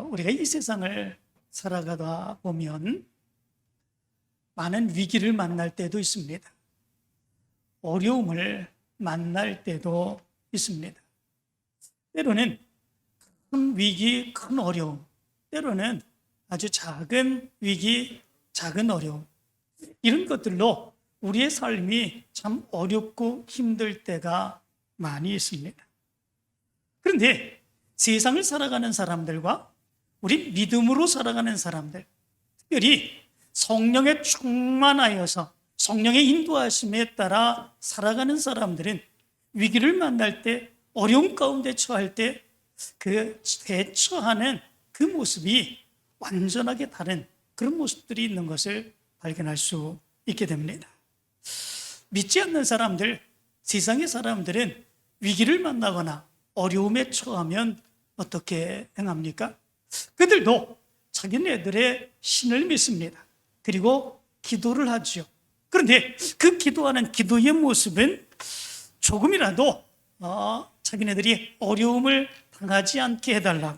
우리가 이 세상을 살아가다 보면 많은 위기를 만날 때도 있습니다. 어려움을 만날 때도 있습니다. 때로는 큰 위기, 큰 어려움, 때로는 아주 작은 위기, 작은 어려움, 이런 것들로 우리의 삶이 참 어렵고 힘들 때가 많이 있습니다. 그런데 세상을 살아가는 사람들과 우리 믿음으로 살아가는 사람들, 특별히 성령에 충만하여서 성령의 인도하심에 따라 살아가는 사람들은 위기를 만날 때, 어려움 가운데 처할 때 그 대처하는 그 모습이 완전하게 다른 그런 모습들이 있는 것을 발견할 수 있게 됩니다. 믿지 않는 사람들, 세상의 사람들은 위기를 만나거나 어려움에 처하면 어떻게 행합니까? 그들도 자기네들의 신을 믿습니다. 그리고 기도를 하죠. 그런데 그 기도하는 기도의 모습은 조금이라도 자기네들이 어려움을 당하지 않게 해달라고,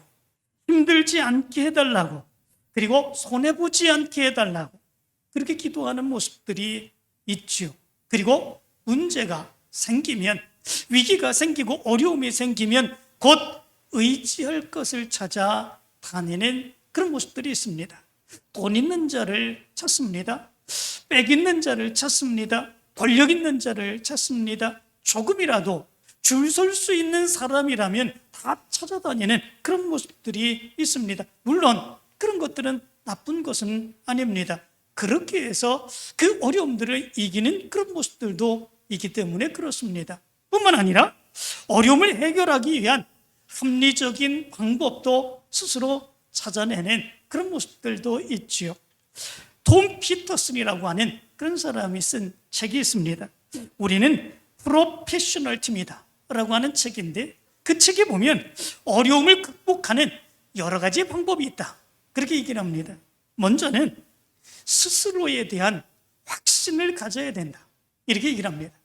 힘들지 않게 해달라고, 그리고 손해보지 않게 해달라고 그렇게 기도하는 모습들이 있죠. 그리고 문제가 생기면, 위기가 생기고 어려움이 생기면 곧 의지할 것을 찾아 다니는 그런 모습들이 있습니다. 돈 있는 자를 찾습니다. 빽 있는 자를 찾습니다. 권력 있는 자를 찾습니다. 조금이라도 줄 설 수 있는 사람이라면 다 찾아다니는 그런 모습들이 있습니다. 물론 그런 것들은 나쁜 것은 아닙니다. 그렇게 해서 그 어려움들을 이기는 그런 모습들도 있기 때문에 그렇습니다. 뿐만 아니라 어려움을 해결하기 위한 합리적인 방법도 스스로 찾아내는 그런 모습들도 있지요. 톰 피터슨이라고 하는 그런 사람이 쓴 책이 있습니다. 우리는 프로페셔널 팀이다 라고 하는 책인데, 그 책에 보면 어려움을 극복하는 여러 가지 방법이 있다, 그렇게 얘기를 합니다. 먼저는 스스로에 대한 확신을 가져야 된다, 이렇게 얘기를 합니다.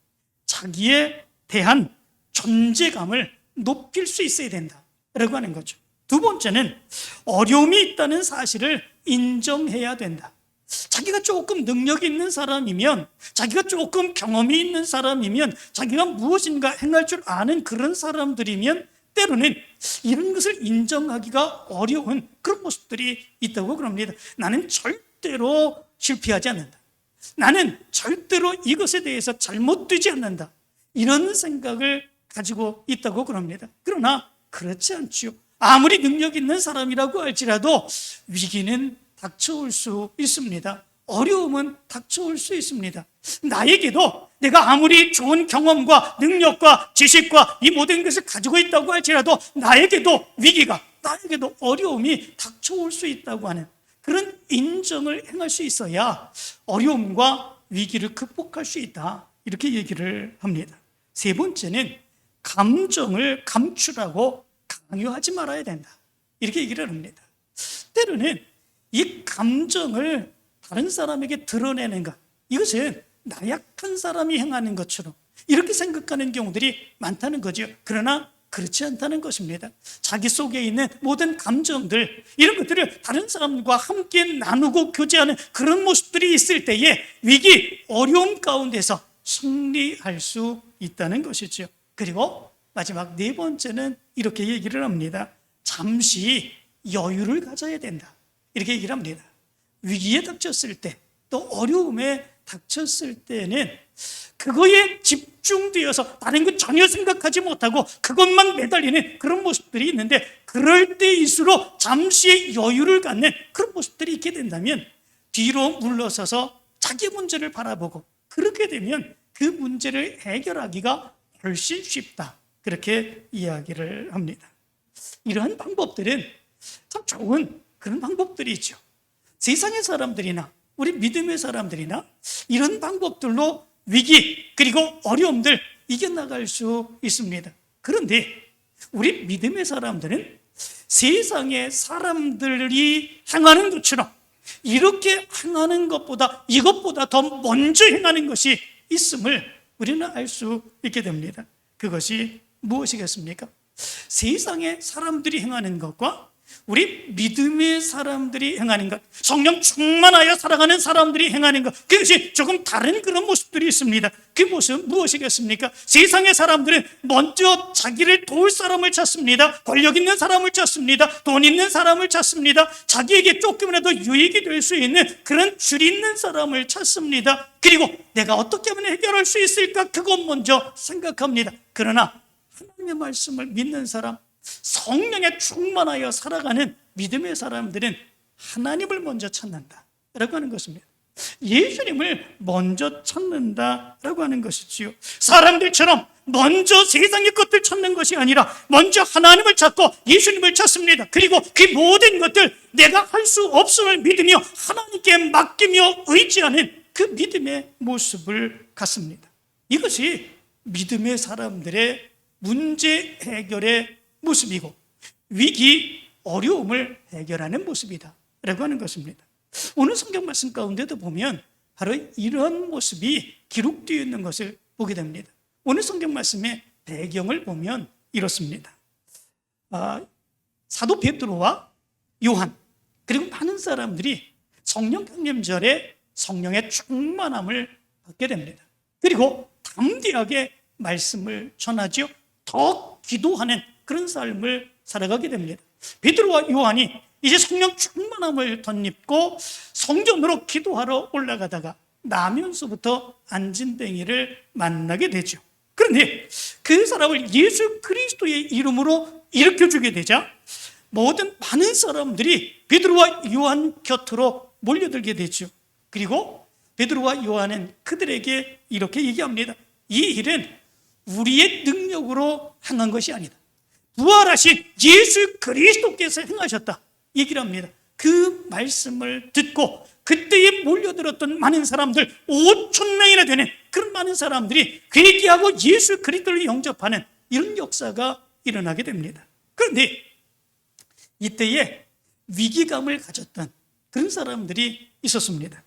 자기에 대한 존재감을 높일 수 있어야 된다 라고 하는 거죠. 두 번째는 어려움이 있다는 사실을 인정해야 된다. 자기가 조금 능력이 있는 사람이면, 자기가 조금 경험이 있는 사람이면, 자기가 무엇인가 행할 줄 아는 그런 사람들이면 때로는 이런 것을 인정하기가 어려운 그런 모습들이 있다고 그럽니다. 나는 절대로 실패하지 않는다. 나는 절대로 이것에 대해서 잘못되지 않는다. 이런 생각을 가지고 있다고 그럽니다. 그러나 그렇지 않지요. 아무리 능력 있는 사람이라고 할지라도 위기는 닥쳐올 수 있습니다. 어려움은 닥쳐올 수 있습니다. 나에게도 내가 아무리 좋은 경험과 능력과 지식과 이 모든 것을 가지고 있다고 할지라도 나에게도 위기가, 나에게도 어려움이 닥쳐올 수 있다고 하는 그런 인정을 행할 수 있어야 어려움과 위기를 극복할 수 있다, 이렇게 얘기를 합니다. 세 번째는 감정을 감추라고 강요하지 말아야 된다, 이렇게 얘기를 합니다. 때로는 이 감정을 다른 사람에게 드러내는 것, 이것은 나약한 사람이 행하는 것처럼 이렇게 생각하는 경우들이 많다는 거죠. 그러나 그렇지 않다는 것입니다. 자기 속에 있는 모든 감정들, 이런 것들을 다른 사람과 함께 나누고 교제하는 그런 모습들이 있을 때에 위기, 어려움 가운데서 승리할 수 있다는 것이죠. 그리고 마지막 네 번째는 이렇게 얘기를 합니다. 잠시 여유를 가져야 된다, 이렇게 얘기를 합니다. 위기에 닥쳤을 때, 또 어려움에 닥쳤을 때는 그거에 집중되어서 다른 것 전혀 생각하지 못하고 그것만 매달리는 그런 모습들이 있는데, 그럴 때일수록 잠시의 여유를 갖는 그런 모습들이 있게 된다면 뒤로 물러서서 자기 문제를 바라보고, 그렇게 되면 그 문제를 해결하기가 훨씬 쉽다, 그렇게 이야기를 합니다. 이러한 방법들은 참 좋은 그런 방법들이 있죠. 세상의 사람들이나 우리 믿음의 사람들이나 이런 방법들로 위기 그리고 어려움들 이겨나갈 수 있습니다. 그런데 우리 믿음의 사람들은 세상의 사람들이 행하는 것처럼 이렇게 행하는 것보다, 이것보다 더 먼저 행하는 것이 있음을 우리는 알 수 있게 됩니다. 그것이 무엇이겠습니까? 세상의 사람들이 행하는 것과 우리 믿음의 사람들이 행하는 것, 성령 충만하여 살아가는 사람들이 행하는 것, 그것이 조금 다른 그런 모습들이 있습니다. 그 모습 무엇이겠습니까? 세상의 사람들은 먼저 자기를 도울 사람을 찾습니다. 권력 있는 사람을 찾습니다. 돈 있는 사람을 찾습니다. 자기에게 조금이라도 유익이 될 수 있는 그런 줄 있는 사람을 찾습니다. 그리고 내가 어떻게 하면 해결할 수 있을까? 그것 먼저 생각합니다. 그러나 하나님의 말씀을 믿는 사람, 성령에 충만하여 살아가는 믿음의 사람들은 하나님을 먼저 찾는다라고 하는 것입니다. 예수님을 먼저 찾는다라고 하는 것이지요. 사람들처럼 먼저 세상의 것들 찾는 것이 아니라 먼저 하나님을 찾고 예수님을 찾습니다. 그리고 그 모든 것들 내가 할 수 없음을 믿으며 하나님께 맡기며 의지하는 그 믿음의 모습을 갖습니다. 이것이 믿음의 사람들의 문제 해결의 모습이고 위기, 어려움을 해결하는 모습이다 라고 하는 것입니다. 오늘 성경 말씀 가운데도 보면 바로 이런 모습이 기록되어 있는 것을 보게 됩니다. 오늘 성경 말씀의 배경을 보면 이렇습니다. 사도 베드로와 요한 그리고 많은 사람들이 성령 강림절에 성령의 충만함을 받게 됩니다. 그리고 담대하게 말씀을 전하지요. 더 기도하는 그런 삶을 살아가게 됩니다. 베드로와 요한이 이제 성령 충만함을 덧입고 성전으로 기도하러 올라가다가 나면서부터 안진뱅이를 만나게 되죠. 그런데 그 사람을 예수 그리스도의 이름으로 일으켜주게 되자 모든 많은 사람들이 베드로와 요한 곁으로 몰려들게 되죠. 그리고 베드로와 요한은 그들에게 이렇게 얘기합니다. 이 일은 우리의 능력으로 행한 것이 아니다. 부활하신 예수 그리스도께서 행하셨다 얘기를 합니다. 그 말씀을 듣고 그때에 몰려들었던 많은 사람들 5천 명이나 되는 그런 많은 사람들이 회개하고 예수 그리스도를 영접하는 이런 역사가 일어나게 됩니다. 그런데 이때에 위기감을 가졌던 그런 사람들이 있었습니다.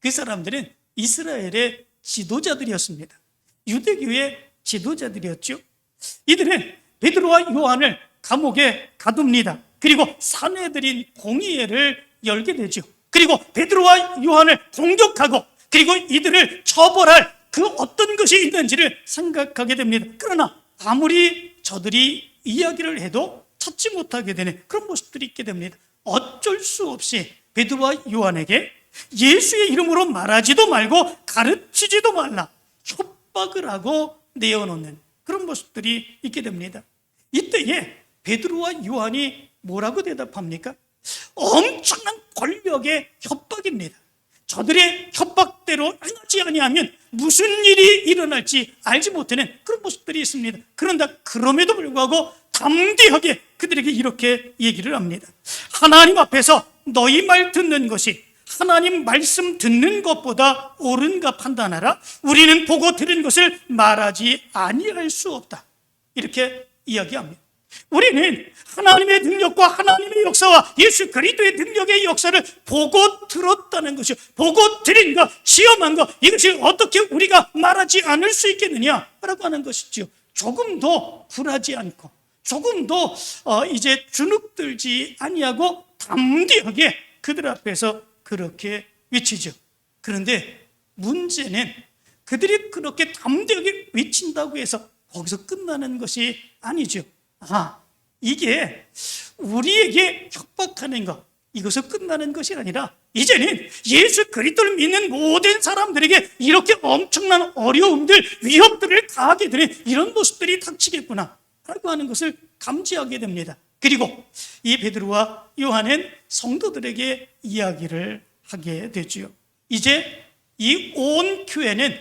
그 사람들은 이스라엘의 지도자들이었습니다. 유대교의 지도자들이었죠. 이들은 베드로와 요한을 감옥에 가둡니다. 그리고 사내들인 공의회를 열게 되죠. 그리고 베드로와 요한을 공격하고 그리고 이들을 처벌할 그 어떤 것이 있는지를 생각하게 됩니다. 그러나 아무리 저들이 이야기를 해도 찾지 못하게 되는 그런 모습들이 있게 됩니다. 어쩔 수 없이 베드로와 요한에게 예수의 이름으로 말하지도 말고 가르치지도 말라 협박을 하고 내어놓는 그런 모습들이 있게 됩니다. 이때에 베드로와 요한이 뭐라고 대답합니까? 엄청난 권력의 협박입니다. 저들의 협박대로 행하지 아니하면 무슨 일이 일어날지 알지 못하는 그런 모습들이 있습니다. 그럼에도 불구하고 담대하게 그들에게 이렇게 얘기를 합니다. 하나님 앞에서 너희 말 듣는 것이 하나님 말씀 듣는 것보다 옳은가 판단하라. 우리는 보고 들은 것을 말하지 아니할 수 없다. 이렇게 이야기합니다. 우리는 하나님의 능력과 하나님의 역사와 예수 그리스도의 능력의 역사를 보고 들었다는 것이요, 보고 들은 것, 시험한 것, 이것이 어떻게 우리가 말하지 않을 수 있겠느냐라고 하는 것이죠. 조금도 굴하지 않고 조금도 이제 주눅들지 아니하고 담대하게 그들 앞에서 그렇게 외치죠. 그런데 문제는 그들이 그렇게 담대하게 외친다고 해서 거기서 끝나는 것이 아니죠. 이게 우리에게 협박하는 것, 이것을 끝나는 것이 아니라 이제는 예수 그리스도를 믿는 모든 사람들에게 이렇게 엄청난 어려움들, 위협들을 가하게 되는 이런 모습들이 닥치겠구나 라고 하는 것을 감지하게 됩니다. 그리고 이 베드로와 요한은 성도들에게 이야기를 하게 되죠. 이제 이 온 교회는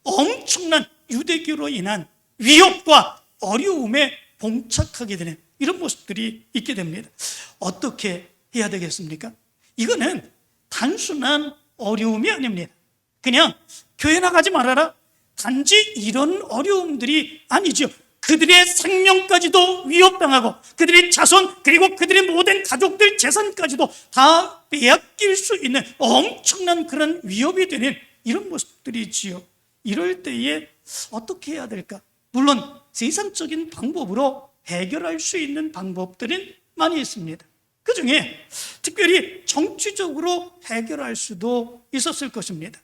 엄청난 유대교로 인한 위협과 어려움에 봉착하게 되는 이런 모습들이 있게 됩니다. 어떻게 해야 되겠습니까? 이거는 단순한 어려움이 아닙니다. 그냥 교회 나가지 말아라, 단지 이런 어려움들이 아니죠. 그들의 생명까지도 위협당하고 그들의 자손 그리고 그들의 모든 가족들 재산까지도 다 빼앗길 수 있는 엄청난 그런 위협이 되는 이런 모습들이지요. 이럴 때에 어떻게 해야 될까? 물론 세상적인 방법으로 해결할 수 있는 방법들은 많이 있습니다. 그 중에 특별히 정치적으로 해결할 수도 있었을 것입니다.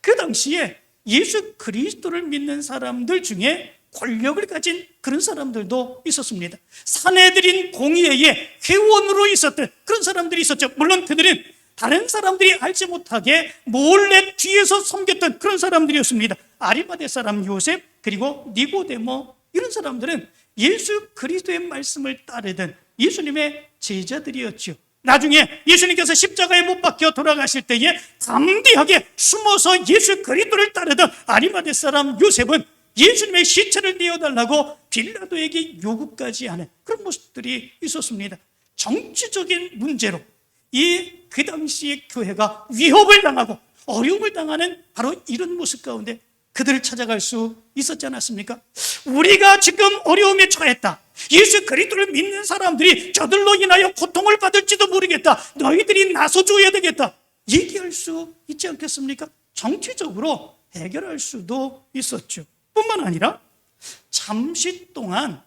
그 당시에 예수 그리스도를 믿는 사람들 중에 권력을 가진 그런 사람들도 있었습니다. 사내들인 공의회의 회원으로 있었던 그런 사람들이 있었죠. 물론 그들은 다른 사람들이 알지 못하게 몰래 뒤에서 섬겼던 그런 사람들이었습니다. 아리마대 사람 요셉, 그리고 니고데모, 이런 사람들은 예수 그리스도의 말씀을 따르던 예수님의 제자들이었죠. 나중에 예수님께서 십자가에 못 박혀 돌아가실 때에 담대하게 숨어서 예수 그리스도를 따르던 아리마대 사람 요셉은 예수님의 시체를 내어달라고 빌라도에게 요구까지 하는 그런 모습들이 있었습니다. 정치적인 문제로 그 당시의 교회가 위협을 당하고 어려움을 당하는 바로 이런 모습 가운데 그들을 찾아갈 수 있었지 않았습니까? 우리가 지금 어려움에 처했다. 예수 그리스도를 믿는 사람들이 저들로 인하여 고통을 받을지도 모르겠다. 너희들이 나서줘야 되겠다. 얘기할 수 있지 않겠습니까? 정치적으로 해결할 수도 있었죠. 뿐만 아니라 잠시 동안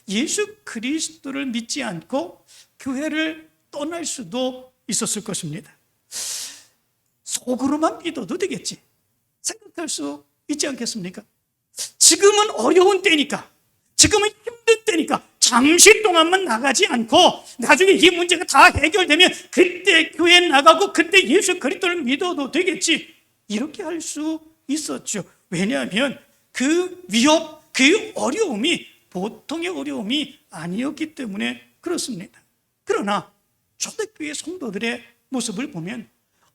예수 그리스도를 믿지 않고 교회를 떠날 수도 있었을 것입니다. 속으로만 믿어도 되겠지 생각할 수 있지 않겠습니까? 지금은 어려운 때니까, 지금은 힘든 때니까 잠시 동안만 나가지 않고 나중에 이 문제가 다 해결되면 그때 교회에 나가고 그때 예수 그리스도를 믿어도 되겠지, 이렇게 할 수 있었죠. 왜냐하면 그 위협, 그 어려움이 보통의 어려움이 아니었기 때문에 그렇습니다. 그러나 초대교회 성도들의 모습을 보면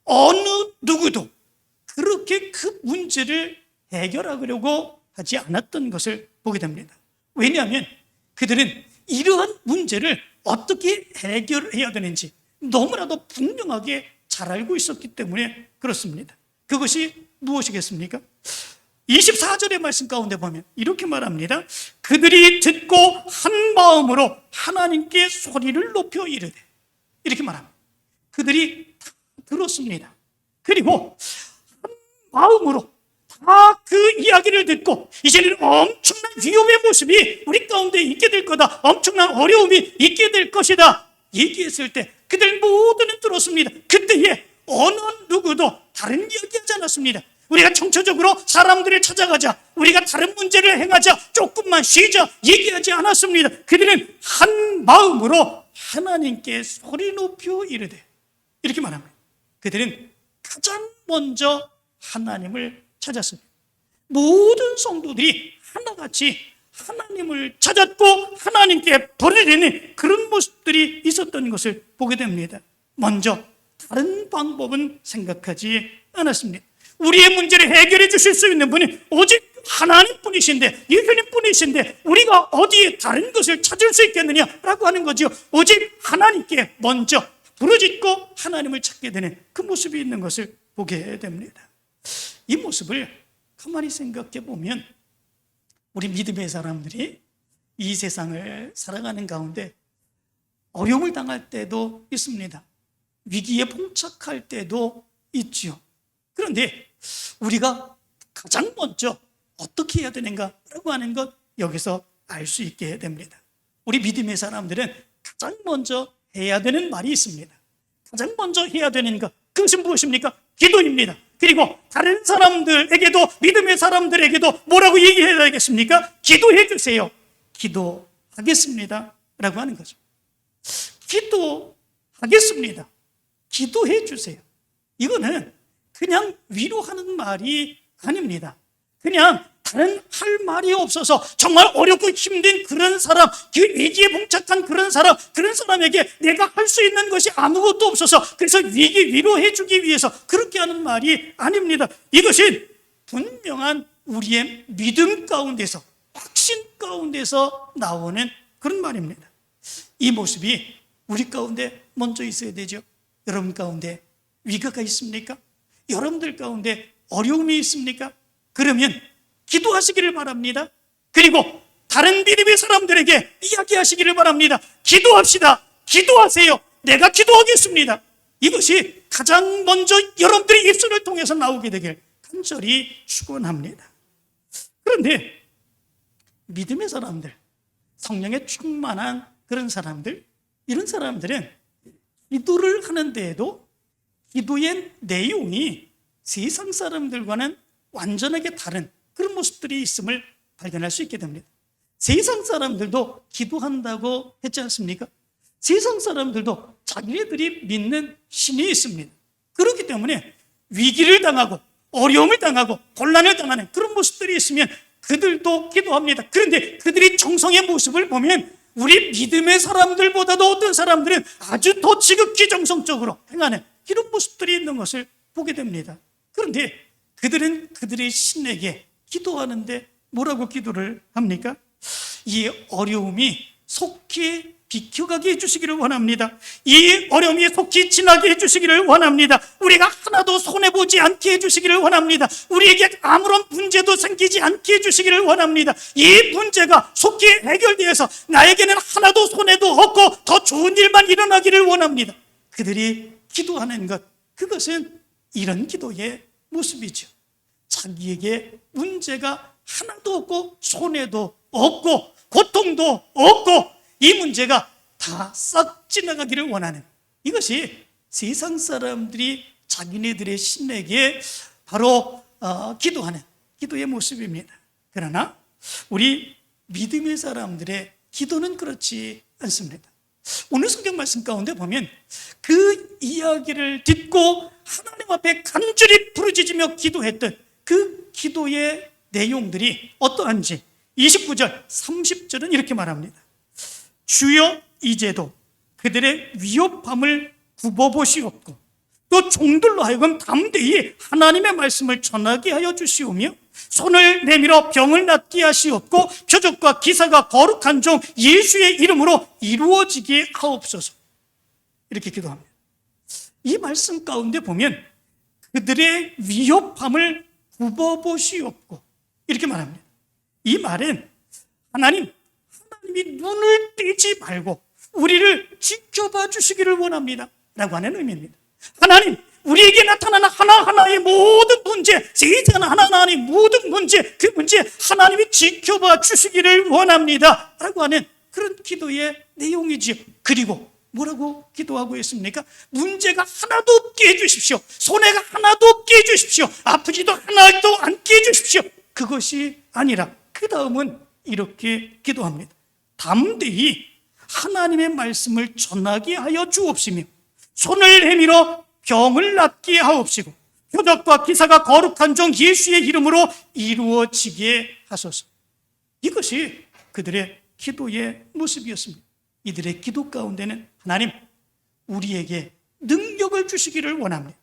어느 누구도 그렇게 그 문제를 해결하려고 하지 않았던 것을 보게 됩니다. 왜냐하면 그들은 이러한 문제를 어떻게 해결해야 되는지 너무나도 분명하게 잘 알고 있었기 때문에 그렇습니다. 그것이 무엇이겠습니까? 24절의 말씀 가운데 보면 이렇게 말합니다. 그들이 듣고 한 마음으로 하나님께 소리를 높여 이르되, 이렇게 말합니다. 그들이 다 들었습니다. 그리고 한 마음으로 다 그 이야기를 듣고 이제는 엄청난 위험의 모습이 우리 가운데 있게 될 거다, 엄청난 어려움이 있게 될 것이다 얘기했을 때 그들 모두는 들었습니다. 그때에 어느 누구도 다른 이야기하지 않았습니다. 우리가 정처적으로 사람들을 찾아가자, 우리가 다른 문제를 행하자, 조금만 쉬자 얘기하지 않았습니다. 그들은 한 마음으로 하나님께 소리 높여 이르되, 이렇게 말합니다. 그들은 가장 먼저 하나님을 찾았습니다. 모든 성도들이 하나같이 하나님을 찾았고 하나님께 버려지는 그런 모습들이 있었던 것을 보게 됩니다. 먼저 다른 방법은 생각하지 않았습니다. 우리의 문제를 해결해 주실 수 있는 분이 오직 하나님뿐이신데, 예수님뿐이신데 우리가 어디에 다른 것을 찾을 수 있겠느냐라고 하는 거죠. 오직 하나님께 먼저 부르짖고 하나님을 찾게 되는 그 모습이 있는 것을 보게 됩니다. 이 모습을 가만히 생각해 보면 우리 믿음의 사람들이 이 세상을 살아가는 가운데 어려움을 당할 때도 있습니다. 위기에 봉착할 때도 있죠. 그런데 우리가 가장 먼저 어떻게 해야 되는가라고 하는 것 여기서 알 수 있게 됩니다. 우리 믿음의 사람들은 가장 먼저 해야 되는 말이 있습니다. 가장 먼저 해야 되는 것, 그것은 무엇입니까? 기도입니다. 그리고 다른 사람들에게도, 믿음의 사람들에게도 뭐라고 얘기해야 되겠습니까? 기도해 주세요. 기도하겠습니다 라고 하는 거죠. 기도하겠습니다, 기도해 주세요. 이거는 그냥 위로하는 말이 아닙니다. 그냥 다른 할 말이 없어서 정말 어렵고 힘든 그런 사람, 그 위기에 봉착한 그런 사람에게 내가 할 수 있는 것이 아무것도 없어서 그래서 위로해 주기 위해서 그렇게 하는 말이 아닙니다. 이것은 분명한 우리의 믿음 가운데서, 확신 가운데서 나오는 그런 말입니다. 이 모습이 우리 가운데 먼저 있어야 되죠. 여러분 가운데 위기가 있습니까? 여러분들 가운데 어려움이 있습니까? 그러면 기도하시기를 바랍니다. 그리고 다른 믿음의 사람들에게 이야기하시기를 바랍니다. 기도합시다. 기도하세요. 내가 기도하겠습니다. 이것이 가장 먼저 여러분들의 입술을 통해서 나오게 되길 간절히 축원합니다. 그런데 믿음의 사람들, 성령에 충만한 그런 사람들, 이런 사람들은 기도를 하는 데에도 기도의 내용이 세상 사람들과는 완전하게 다른 그런 모습들이 있음을 발견할 수 있게 됩니다. 세상 사람들도 기도한다고 했지 않습니까? 세상 사람들도 자기네들이 믿는 신이 있습니다. 그렇기 때문에 위기를 당하고 어려움을 당하고 곤란을 당하는 그런 모습들이 있으면 그들도 기도합니다. 그런데 그들이 정성의 모습을 보면 우리 믿음의 사람들보다도 어떤 사람들은 아주 더 지극히 정성적으로 행하는 이런 모습들이 있는 것을 보게 됩니다. 그런데 그들은 그들의 신에게 기도하는데 뭐라고 기도를 합니까? 이 어려움이 속히 비켜가게 해주시기를 원합니다. 이 어려움이 속히 지나게 해주시기를 원합니다. 우리가 하나도 손해보지 않게 해주시기를 원합니다. 우리에게 아무런 문제도 생기지 않게 해주시기를 원합니다. 이 문제가 속히 해결되어서 나에게는 하나도 손해도 없고 더 좋은 일만 일어나기를 원합니다. 그들이 기도하는 것, 그것은 이런 기도의 모습이죠. 자기에게 문제가 하나도 없고 손해도 없고 고통도 없고 이 문제가 다 싹 지나가기를 원하는, 이것이 세상 사람들이 자기네들의 신에게 바로 기도하는 기도의 모습입니다. 그러나 우리 믿음의 사람들의 기도는 그렇지 않습니다. 오늘 성경 말씀 가운데 보면 그 이야기를 듣고 하나님 앞에 간절히 부르짖으며 기도했던 그 기도의 내용들이 어떠한지 29절, 30절은 이렇게 말합니다. 주여 이제도 그들의 위협함을 굽어보시옵고 또 종들로 하여금 담대히 하나님의 말씀을 전하게 하여 주시오며 손을 내밀어 병을 낫게 하시옵고 표적과 기사가 거룩한 종 예수의 이름으로 이루어지게 하옵소서. 이렇게 기도합니다. 이 말씀 가운데 보면 그들의 위협함을 굽어보시옵고 이렇게 말합니다. 이 말은 하나님이 눈을 떼지 말고 우리를 지켜봐 주시기를 원합니다 라고 하는 의미입니다. 하나님, 우리에게 나타나는 하나하나의 모든 문제, 세상 하나하나의 모든 문제, 그 문제 하나님이 지켜봐 주시기를 원합니다 라고 하는 그런 기도의 내용이지요. 그리고 뭐라고 기도하고 있습니까? 문제가 하나도 없게 해주십시오. 손해가 하나도 없게 해주십시오. 아프지도 하나도 않게 해주십시오. 그것이 아니라 그 다음은 이렇게 기도합니다. 담대히 하나님의 말씀을 전하게 하여 주옵시며 손을 내밀어 병을 낫게 하옵시고 표적과 기사가 거룩한 종 예수의 이름으로 이루어지게 하소서. 이것이 그들의 기도의 모습이었습니다. 이들의 기도 가운데는 하나님, 우리에게 능력을 주시기를 원합니다.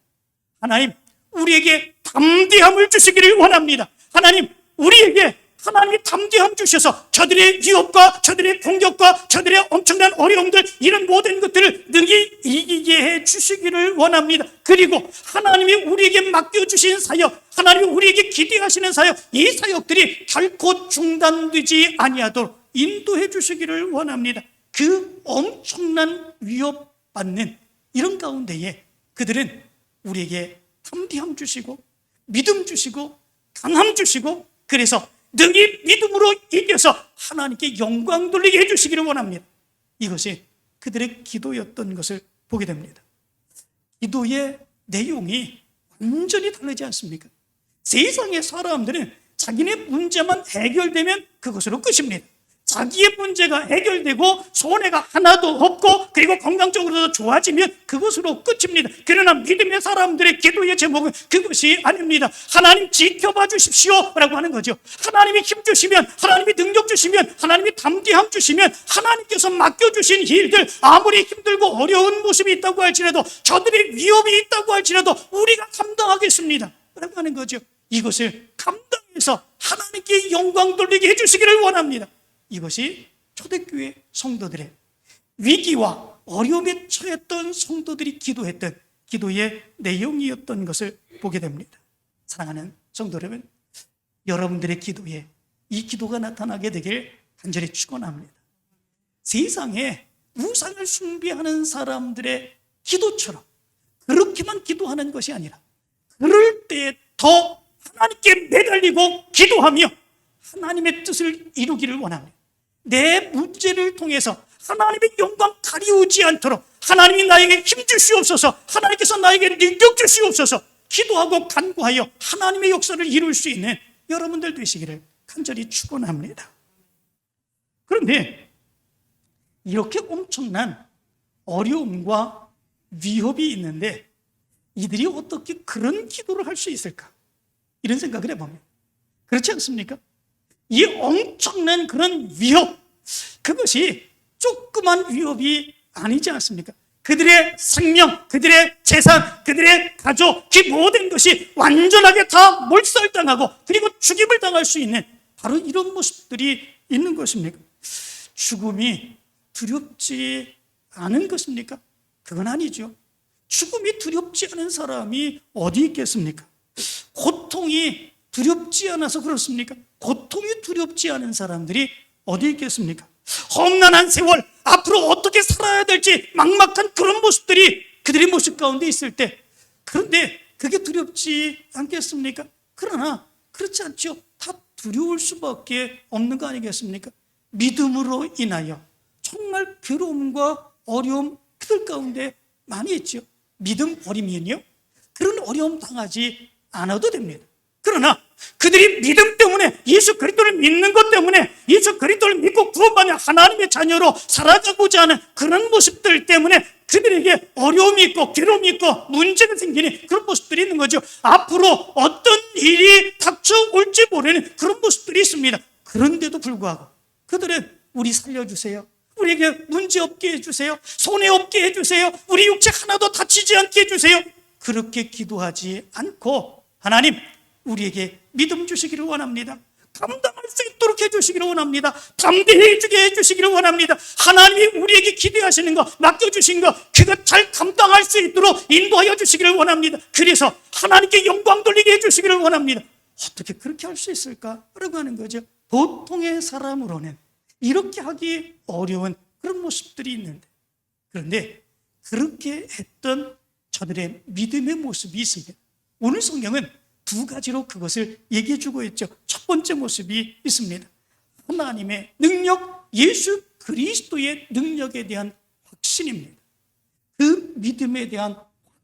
하나님, 우리에게 담대함을 주시기를 원합니다. 하나님, 우리에게 하나님이 담대함 주셔서 저들의 위협과 저들의 공격과 저들의 엄청난 어려움들, 이런 모든 것들을 능히 이기게 해 주시기를 원합니다. 그리고 하나님이 우리에게 맡겨주신 사역, 하나님이 우리에게 기대하시는 사역, 이 사역들이 결코 중단되지 아니하도록 인도해 주시기를 원합니다. 그 엄청난 위협받는 이런 가운데에 그들은 우리에게 담대함 주시고 믿음 주시고 강함 주시고, 그래서 능히 믿음으로 이겨서 하나님께 영광 돌리게 해주시기를 원합니다. 이것이 그들의 기도였던 것을 보게 됩니다. 기도의 내용이 완전히 다르지 않습니까? 세상의 사람들은 자기네 문제만 해결되면 그것으로 끝입니다. 자기의 문제가 해결되고 손해가 하나도 없고 그리고 건강적으로도 좋아지면 그것으로 끝입니다. 그러나 믿음의 사람들의 기도의 제목은 그것이 아닙니다. 하나님 지켜봐 주십시오 라고 하는 거죠. 하나님이 힘 주시면, 하나님이 능력 주시면, 하나님이 담대함 주시면 하나님께서 맡겨주신 일들, 아무리 힘들고 어려운 모습이 있다고 할지라도, 저들의 위협이 있다고 할지라도 우리가 감당하겠습니다 라고 하는 거죠. 이것을 감당해서 하나님께 영광 돌리게 해주시기를 원합니다. 이것이 초대교회 성도들의 위기와 어려움에 처했던 성도들이 기도했던 기도의 내용이었던 것을 보게 됩니다. 사랑하는 성도 여러분, 여러분들의 기도에 이 기도가 나타나게 되길 간절히 축원합니다. 세상에 우상을 숭배하는 사람들의 기도처럼 그렇게만 기도하는 것이 아니라 그럴 때 더 하나님께 매달리고 기도하며 하나님의 뜻을 이루기를 원합니다. 내 문제를 통해서 하나님의 영광 가리우지 않도록 하나님이 나에게 힘 주시옵소서, 하나님께서 나에게 능력 주시옵소서 기도하고 간구하여 하나님의 역사를 이룰 수 있는 여러분들 되시기를 간절히 축원합니다. 그런데 이렇게 엄청난 어려움과 위협이 있는데 이들이 어떻게 그런 기도를 할 수 있을까? 이런 생각을 해봅니다. 그렇지 않습니까? 이 엄청난 그런 위협, 그것이 조그만 위협이 아니지 않습니까? 그들의 생명, 그들의 재산, 그들의 가족, 그 모든 것이 완전하게 다 몰살당하고 그리고 죽임을 당할 수 있는 바로 이런 모습들이 있는 것입니까? 죽음이 두렵지 않은 것입니까? 그건 아니죠. 죽음이 두렵지 않은 사람이 어디 있겠습니까? 고통이 두렵지 않아서 그렇습니까? 고통이 두렵지 않은 사람들이 어디 있겠습니까? 험난한 세월, 앞으로 어떻게 살아야 될지 막막한 그런 모습들이 그들의 모습 가운데 있을 때, 그런데 그게 두렵지 않겠습니까? 그러나 그렇지 않죠. 다 두려울 수밖에 없는 거 아니겠습니까? 믿음으로 인하여 정말 괴로움과 어려움 그들 가운데 많이 있죠. 믿음 버리면요, 그런 어려움 당하지 않아도 됩니다. 그러나 그들이 믿음 때문에, 예수 그리스도를 믿는 것 때문에, 예수 그리스도를 믿고 구원받는 하나님의 자녀로 살아가고자 하는 그런 모습들 때문에 그들에게 어려움이 있고 괴로움이 있고 문제가 생기는 그런 모습들이 있는 거죠. 앞으로 어떤 일이 닥쳐올지 모르는 그런 모습들이 있습니다. 그런데도 불구하고 그들은 우리 살려주세요, 우리에게 문제 없게 해주세요, 손해 없게 해주세요, 우리 육체 하나도 다치지 않게 해주세요, 그렇게 기도하지 않고 하나님 우리에게 믿음 주시기를 원합니다. 감당할 수 있도록 해주시기를 원합니다. 담대해지게 해주시기를 원합니다. 하나님이 우리에게 기대하시는 거, 맡겨주신 거, 그거 잘 감당할 수 있도록 인도하여 주시기를 원합니다. 그래서 하나님께 영광 돌리게 해주시기를 원합니다. 어떻게 그렇게 할 수 있을까라고 하는 거죠. 보통의 사람으로는 이렇게 하기 어려운 그런 모습들이 있는데, 그런데 그렇게 했던 저들의 믿음의 모습이 있습니다. 오늘 성경은 두 가지로 그것을 얘기해 주고 있죠. 첫 번째 모습이 있습니다. 하나님의 능력, 예수 그리스도의 능력에 대한 확신입니다. 그 믿음에 대한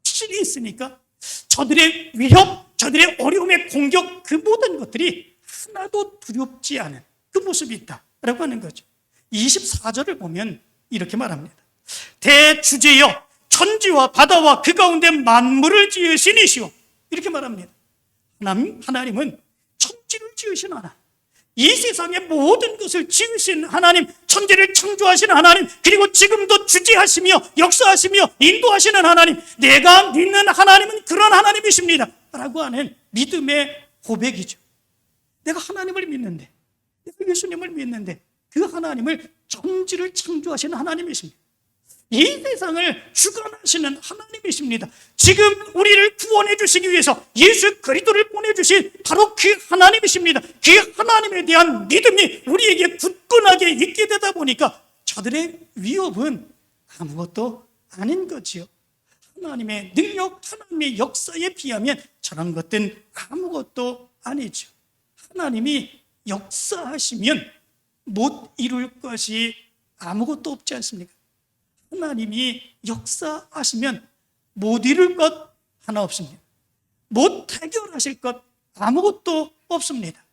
확신이 있으니까 저들의 위협, 저들의 어려움의 공격, 그 모든 것들이 하나도 두렵지 않은 그 모습이 있다라고 하는 거죠. 24절을 보면 이렇게 말합니다. 대주제여 천지와 바다와 그 가운데 만물을 지으신 이시오, 이렇게 말합니다. 하나님은 천지를 지으신 하나님, 이 세상의 모든 것을 지으신 하나님, 천지를 창조하신 하나님, 그리고 지금도 주재하시며 역사하시며 인도하시는 하나님, 내가 믿는 하나님은 그런 하나님이십니다 라고 하는 믿음의 고백이죠. 내가 하나님을 믿는데, 내가 예수님을 믿는데 그 하나님을 천지를 창조하시는 하나님이십니다. 이 세상을 주관하시는 하나님이십니다. 지금 우리를 구원해 주시기 위해서 예수 그리스도를 보내주신 바로 그 하나님이십니다. 그 하나님에 대한 믿음이 우리에게 굳건하게 있게 되다 보니까 저들의 위협은 아무것도 아닌 거지요. 하나님의 능력, 하나님의 역사에 비하면 저런 것들은 아무것도 아니죠. 하나님이 역사하시면 못 이룰 것이 아무것도 없지 않습니까? 하나님이 역사하시면 못 이룰 것 하나 없습니다. 못 해결하실 것 아무것도 없습니다.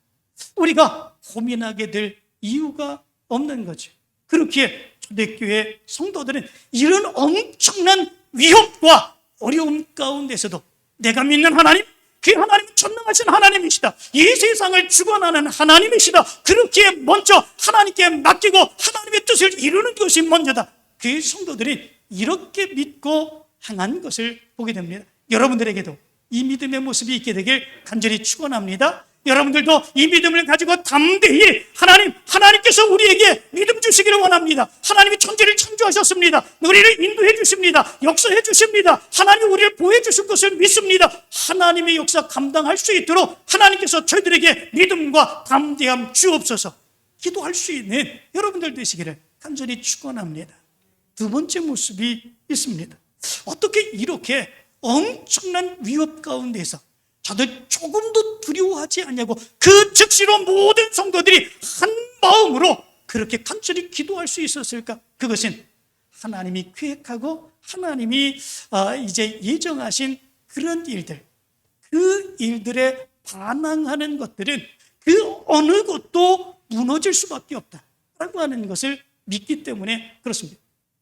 우리가 고민하게 될 이유가 없는 거죠. 그렇게 초대교회 성도들은 이런 엄청난 위협과 어려움 가운데서도 내가 믿는 하나님, 그 하나님은 전능하신 하나님이시다, 이 세상을 주관하는 하나님이시다, 그렇게 먼저 하나님께 맡기고 하나님의 뜻을 이루는 것이 먼저다, 그 성도들이 이렇게 믿고 행한 것을 보게 됩니다. 여러분들에게도 이 믿음의 모습이 있게 되길 간절히 축원합니다. 여러분들도 이 믿음을 가지고 담대히 하나님께서 우리에게 믿음 주시기를 원합니다. 하나님이 천지를 창조하셨습니다. 우리를 인도해 주십니다. 역사해 주십니다. 하나님이 우리를 보호해 주실 것을 믿습니다. 하나님의 역사 감당할 수 있도록 하나님께서 저희들에게 믿음과 담대함 주옵소서. 기도할 수 있는 여러분들 되시기를 간절히 축원합니다. 두 번째 모습이 있습니다. 어떻게 이렇게 엄청난 위협 가운데서 저들 조금도 두려워하지 않냐고 그 즉시로 모든 성도들이 한 마음으로 그 그렇게 간절히 기도할 수 있었을까? 그것은 하나님이 계획하고 하나님이 이제 예정하신 그런 일들, 그 일들에 반항하는 것들은 그 어느 것도 무너질 수밖에 없다라고 하는 것을 믿기 때문에 그렇습니다.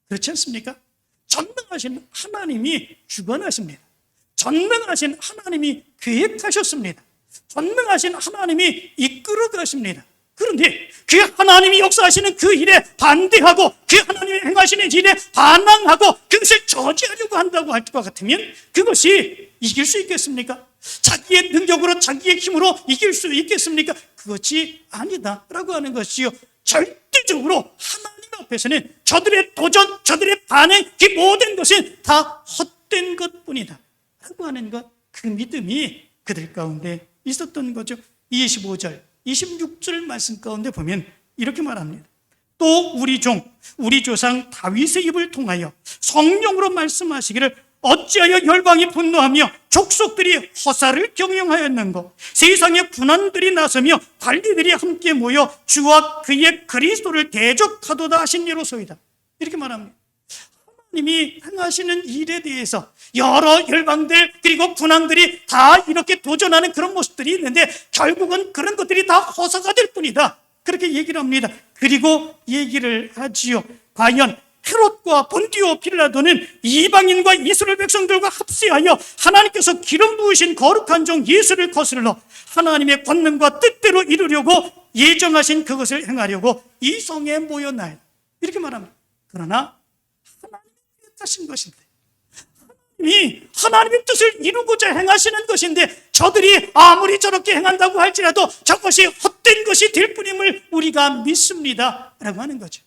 그렇지 않습니까? 전능하신 하나님이 주관하십니다. 전능하신 하나님이 계획하셨습니다. 전능하신 하나님이 이끌어 가십니다. 그런데 그 하나님이 역사하시는 그 일에 반대하고 그 하나님이 행하시는 일에 반항하고 그것을 저지하려고 한다고 할 것 같으면 그것이 이길 수 있겠습니까? 자기의 능력으로 자기의 힘으로 이길 수 있겠습니까? 그것이 아니다라고 하는 것이요, 절대적으로 하나님 앞에서는 저들의 도전, 저들의 반응, 그 모든 것은 다 헛된 것뿐이다 라고 하는 것, 그 믿음이 그들 가운데 있었던 거죠. 25절 26절 말씀 가운데 보면 이렇게 말합니다. 또 우리 조상 다윗의 입을 통하여 성령으로 말씀하시기를 어찌하여 열방이 분노하며 족속들이 허사를 경영하였는고, 세상의 군왕들이 나서며 관리들이 함께 모여 주와 그의 그리스도를 대적하도다 하시니로소이다. 이렇게 말합니다. 하나님이 행하시는 일에 대해서 여러 열방들 그리고 군왕들이 다 이렇게 도전하는 그런 모습들이 있는데 결국은 그런 것들이 다 허사가 될 뿐이다, 그렇게 얘기를 합니다. 그리고 얘기를 하지요. 과연 헤롯과 본디오 빌라도는 이방인과 이스라엘 백성들과 합세하여 하나님께서 기름 부으신 거룩한 종 예수를 거슬러 하나님의 권능과 뜻대로 이루려고 예정하신 그것을 행하려고 이 성에 모였나이다, 이렇게 말합니다. 그러나 하나님이 뜻하신 것인데, 하나님의 뜻을 이루고자 행하시는 것인데 저들이 아무리 저렇게 행한다고 할지라도 저것이 헛된 것이 될 뿐임을 우리가 믿습니다 라고 하는 거죠.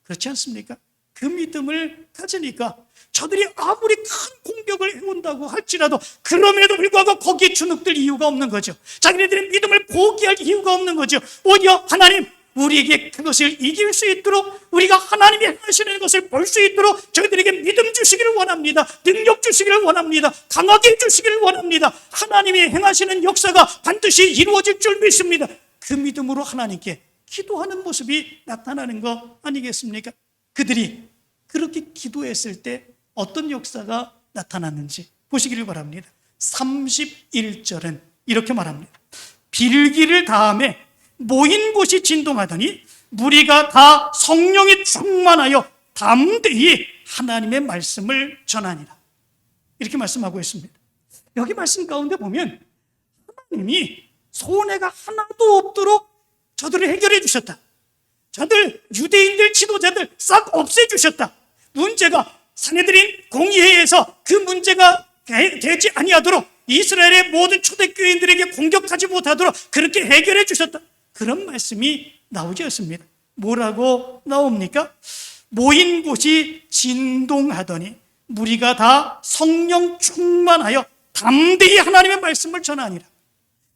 그렇지 않습니까? 그 믿음을 가지니까 저들이 아무리 큰 공격을 해온다고 할지라도 그럼에도 불구하고 거기에 주눅들 이유가 없는 거죠. 자기네들의 믿음을 포기할 이유가 없는 거죠. 오히려 하나님, 우리에게 그것을 이길 수 있도록, 우리가 하나님이 행하시는 것을 볼 수 있도록 저희들에게 믿음 주시기를 원합니다. 능력 주시기를 원합니다. 강하게 해주시기를 원합니다. 하나님이 행하시는 역사가 반드시 이루어질 줄 믿습니다. 그 믿음으로 하나님께 기도하는 모습이 나타나는 거 아니겠습니까? 그들이 그렇게 기도했을 때 어떤 역사가 나타났는지 보시기를 바랍니다. 31절은 이렇게 말합니다. 빌기를 다음에 모인 곳이 진동하더니 무리가 다 성령이 충만하여 담대히 하나님의 말씀을 전하니라, 이렇게 말씀하고 있습니다. 여기 말씀 가운데 보면 하나님이 손해가 하나도 없도록 저들을 해결해 주셨다. 저들 유대인들 지도자들 싹 없애주셨다. 문제가 사내들인 공의회에서 그 문제가 되지 아니하도록 이스라엘의 모든 초대교인들에게 공격하지 못하도록 그렇게 해결해 주셨다. 그런 말씀이 나오지 않습니다. 뭐라고 나옵니까? 모인 곳이 진동하더니 무리가 다 성령 충만하여 담대히 하나님의 말씀을 전하니라.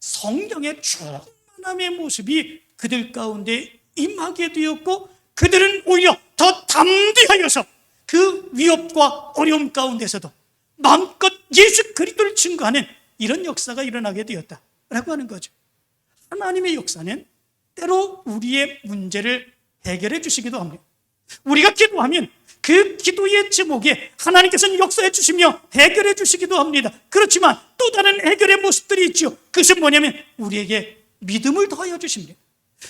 성령의 충만함의 모습이 그들 가운데 임하게 되었고 그들은 오히려 더 담대하여서 그 위협과 어려움 가운데서도 마음껏 예수 그리스도를 증거하는 이런 역사가 일어나게 되었다라고 하는 거죠. 하나님의 역사는 때로 우리의 문제를 해결해 주시기도 합니다. 우리가 기도하면 그 기도의 제목에 하나님께서는 역사해 주시며 해결해 주시기도 합니다. 그렇지만 또 다른 해결의 모습들이 있죠. 그것은 뭐냐면 우리에게 믿음을 더하여 주십니다.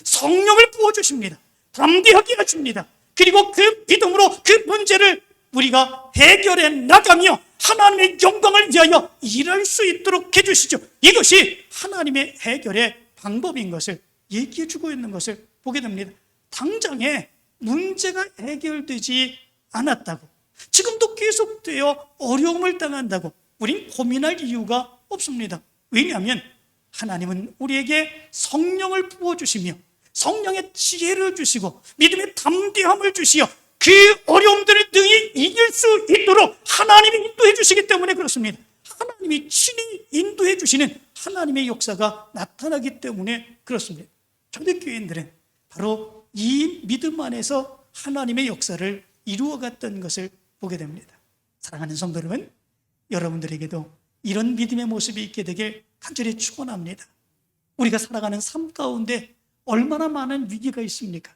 성령을 부어주십니다. 담대하게 해줍니다. 그리고 그 믿음으로 그 문제를 우리가 해결해 나가며 하나님의 영광을 위하여 일할 수 있도록 해주시죠. 이것이 하나님의 해결의 방법인 것을 얘기해 주고 있는 것을 보게 됩니다. 당장에 문제가 해결되지 않았다고, 지금도 계속되어 어려움을 당한다고 우린 고민할 이유가 없습니다. 왜냐하면 하나님은 우리에게 성령을 부어주시며 성령의 지혜를 주시고 믿음의 담대함을 주시어 그 어려움들을 능히 이길 수 있도록 하나님이 인도해 주시기 때문에 그렇습니다. 하나님이 친히 인도해 주시는 하나님의 역사가 나타나기 때문에 그렇습니다. 초대교인들은 바로 이 믿음 안에서 하나님의 역사를 이루어갔던 것을 보게 됩니다. 사랑하는 성도 여러분, 여러분들에게도 이런 믿음의 모습이 있게 되길 간절히 축원합니다. 우리가 살아가는 삶 가운데 얼마나 많은 위기가 있습니까?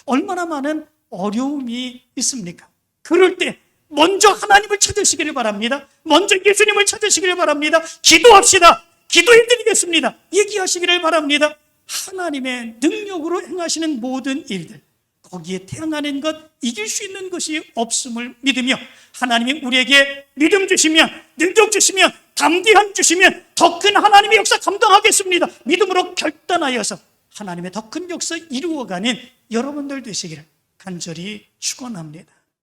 얼마나 많은 어려움이 있습니까? 그럴 때 먼저 하나님을 찾으시기를 바랍니다. 먼저 예수님을 찾으시기를 바랍니다. 기도합시다. 기도해드리겠습니다. 얘기하시기를 바랍니다. 하나님의 능력으로 행하시는 모든 일들, 거기에 태어나는 것, 이길 수 있는 것이 없음을 믿으며 하나님이 우리에게 믿음 주시면, 능력 주시면, 담대함 주시면 더 큰 하나님의 역사 감당하겠습니다. 믿음으로 결단하여서 하나님의 더 큰 역사 이루어가는 여러분들 되시기를 간절히 축원합니다.